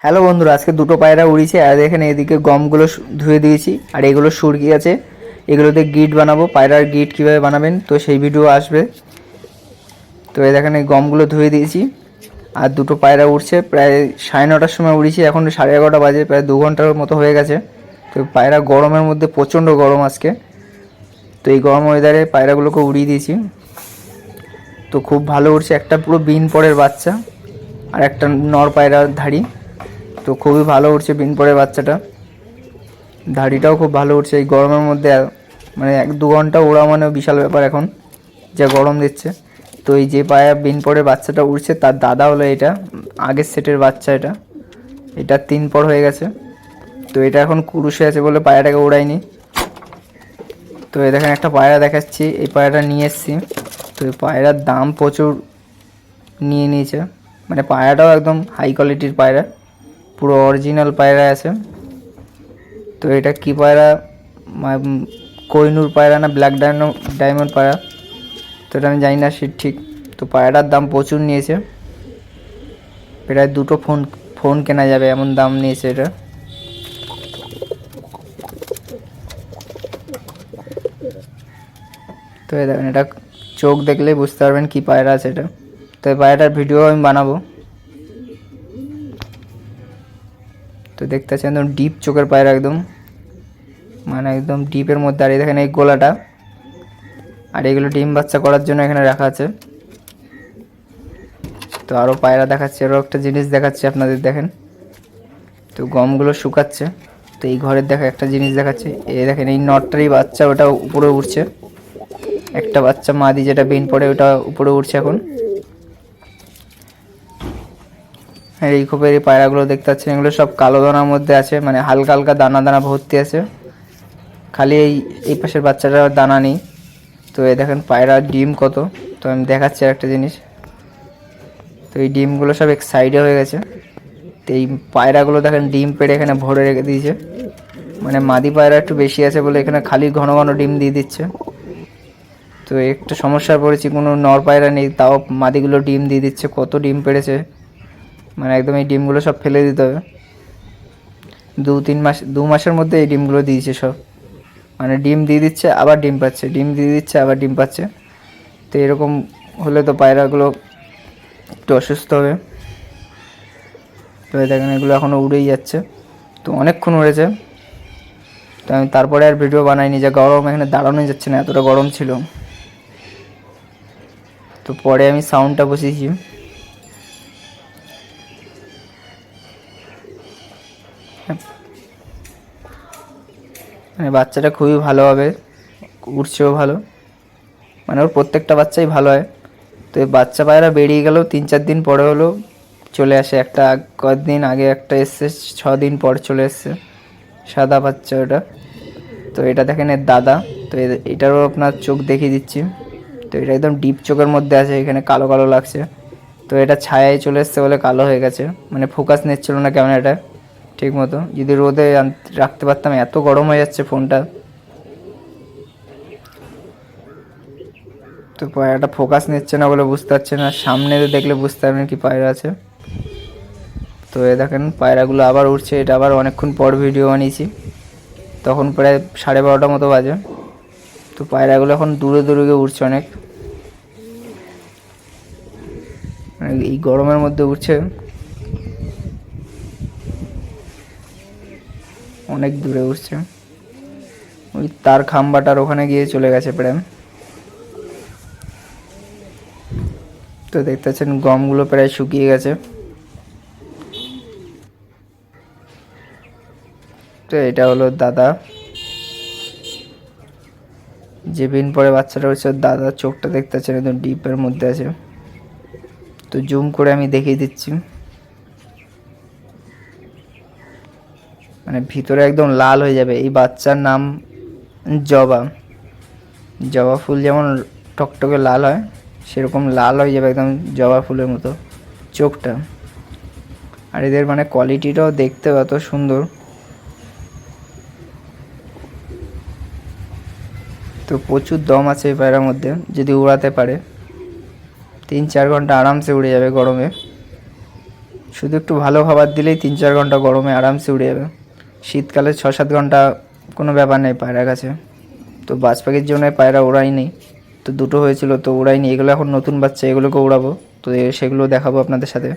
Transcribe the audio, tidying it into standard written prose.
Hello বন্ধুরা, আজকে দুটো পায়রা উড়িয়েছে। আর দেখেন এদিকে গমগুলো ধুয়ে দিয়েছি, আর এগুলো সুরকি আছে, এগুলোতে গিট বানাবো। পায়রার গিট কীভাবে বানাবেন তো সেই ভিডিও আসবে। তো এই দেখেন এই গমগুলো ধুয়ে দিয়েছি, আর দুটো পায়রা উঠছে। প্রায় 9:30টার সময় উড়িয়েছি, এখন 11:30 বাজে, প্রায় 2 ঘন্টার মতো হয়ে গেছে। তো পায়রা গরমের মধ্যে প্রচণ্ড গরম আজকে, তো এই গরম ওয়েদারে পায়রাগুলোকে উড়িয়ে দিয়েছি। তো খুব ভালো উঠছে, একটা পুরো বিন পরের বাচ্চা আর একটা নর পায়রার ধাড়ি। তো খুবই ভালো উঠছে বিন পরের বাচ্চাটা, ধাড়িটাও খুব ভালো উঠছে এই গরমের মধ্যে। মানে 1-2 ঘন্টা ওড়া মানে বিশাল ব্যাপার এখন, যা গরম দিচ্ছে। তো এই যে পায়রা বিন পরের বাচ্চাটা উঠছে তার দাদা হলো এটা, আগের সেটের বাচ্চা। এটা 3 পর হয়ে গেছে। তো এটা এখন কুরুশে আছে বলে পায়রাটাকে ওড়াইনি। তো এই দেখেন একটা পায়রা দেখাচ্ছি, এই পায়রাটা নিয়ে এসেছি। তো এই পায়রার দাম প্রচুর নিয়ে নিয়েছে, মানে পায়রাটাও একদম হাই কোয়ালিটির পায়রা, পুরো অরিজিনাল পায়রা আছে। তো এটা কি পায়রা, কোহিনুর পায়রা না ব্ল্যাক ডায়মন্ড পায়রা, তো এটা আমি জানি না ঠিক। তো পায়রাটার দাম প্রচুর নিয়েছে, প্রায় 2টো ফোন কেনা যাবে এমন দাম নিয়েছে এটা। তো এই দেখেন, এটা চোখ দেখলেই বুঝতে পারবেন কি পায়রা আছে এটা। তো এই পায়রাটার ভিডিও আমি বানাবো। তো দেখতে পাচ্ছেন একদম ডিপ চোখের পায়রা, একদম মানে একদম ডিপের মধ্যে। আর এই দেখেন এই গোলাটা, আর এগুলো ডিম বাচ্চা করার জন্য এখানে রাখা আছে। তো আরও পায়রা দেখাচ্ছে, আরও একটা জিনিস দেখাচ্ছে আপনাদের, দেখেন। তো গমগুলো শুকাচ্ছে। তো এই ঘরের দেখা একটা জিনিস দেখাচ্ছে, এই দেখেন এই নটটারই বাচ্চা, ওটা উপরে উঠছে। একটা বাচ্চা মাদি যেটা বিন পড়ে ওটা উপরে উঠছে এখন। আর এই খোপের এই পায়রাগুলো দেখতে পাচ্ছেন, এগুলো সব কালো দানার মধ্যে আছে, মানে হালকা হালকা দানা দানা ভর্তি আছে, খালি এই পাশের বাচ্চাটার দানা নেই। তো এই দেখেন পায়রার ডিম কত, তো আমি দেখাচ্ছি একটা জিনিস। তো এই ডিমগুলো সব এক সাইডে হয়ে গেছে। তো এই পায়রাগুলো দেখেন ডিম পেড়ে এখানে ভরে রেখে দিয়েছে, মানে মাদি পায়রা একটু বেশি আছে বলে এখানে খালি ঘন ঘন ডিম দিয়ে দিচ্ছে। তো একটা সমস্যায় পড়েছি, কোনো নর পায়রা নেই, তাও মাদিগুলো ডিম দিয়ে দিচ্ছে। কত ডিম পেড়েছে, মানে একদম এই ডিমগুলো সব ফেলে দিতে হবে। 2 মাসের মধ্যে এই ডিমগুলো দিয়েছে সব, মানে ডিম দিয়ে দিচ্ছে আবার ডিম পাচ্ছে, ডিম দিয়ে দিচ্ছে আবার ডিম পাচ্ছে। তো এরকম হলে তো পায়রাগুলো একটু অসুস্থ হবে। তো দেখেন এগুলো এখনও উড়েই যাচ্ছে, তো অনেকক্ষণ উড়েছে। তো আমি তারপরে আর ভিডিও বানাইনি, যা গরম এখানে দাঁড়ানোই যাচ্ছে না, এতটা গরম ছিল। তো পরে আমি সাউন্ডটা বসিয়েছি। মানে বাচ্চাটা খুবই ভালো হবে, উড়ছেও ভালো, মানে ওর প্রত্যেকটা বাচ্চাই ভালো হয়। তো এই বাচ্চা পায়রা বেরিয়ে গেলেও 3-4 দিন পরে হলেও চলে আসে। একটা কয়েকদিন আগে একটা এসছে, 6 দিন পর চলে এসছে, সাদা বাচ্চা ওটা। তো এটা দেখেন এর দাদা। তো এটারও আপনার চোখ দেখিয়ে দিচ্ছি। তো এটা একদম ডিপ চোখের মধ্যে আছে, এখানে কালো কালো লাগছে। তো এটা ছায়ায় চলে এসছে বলে কালো হয়ে গেছে, মানে ফোকাস নিচ্ছিল না ক্যামেরাটা ঠিক মতো। যদি রোদে রাখতে পারতাম, এত গরম হয়ে যাচ্ছে ফোনটা। তো পায়রাটা ফোকাস নিচ্ছে না বলে বুঝতে পারছে না, সামনে দেখলে বুঝতে পারবেন কি পায়রা আছে। তো এ দেখেন পায়রাগুলো আবার উঠছে, এটা আবার অনেকক্ষণ পর ভিডিও বানিয়েছি, তখন প্রায় 12:30 মতো বাজে। তো পায়রাগুলো এখন দূরে দূরে গিয়ে উঠছে অনেক, মানে এই গরমের মধ্যে উঠছে অনেক দূরে উঠছে। ওই তার খাম্বাটার ওখানে গিয়ে চলে গেছে প্রায়। তো দেখতে পাচ্ছেন গমগুলো প্রায় শুকিয়ে গেছে। তো এটা হলো দাদা, যে বিন পরে বাচ্চাটা হচ্ছে দাদা। চোখটা দেখতে পাচ্ছেন একদম ডিপের মধ্যে আছে। তো জুম করে আমি দেখিয়ে দিচ্ছি, মানে ভিতরে একদম লাল হয়ে যাবে। এই বাচ্চার নাম জবা। জবা ফুল যেমন টকটকে লাল হয়, সেরকম লাল হয়ে যাবে একদম জবা ফুলের মতো চোখটা। আর এদের মানে কোয়ালিটিটাও দেখতে অত সুন্দর। তো প্রচুর দম আছে এই পায়রার মধ্যে, যদি উড়াতে পারে 3-4 ঘন্টা আরামসে উড়ে যাবে গরমে, শুধু একটু ভালো খাবার দিলেই 3-4 ঘন্টা গরমে আরামসে উড়ে যাবে। শীতকালে 6-7 ঘন্টা কোনো ব্যাপার নেই পায়রার কাছে। তো বাজ পাখির জন্য পায়রা ওড়াইনি, তো দুটো হয়েছিল তো ওড়াইনি। এগুলো এখন নতুন বাচ্চা, এগুলোকে ওড়াবো, তো সেগুলো দেখাবো আপনাদের সাথে।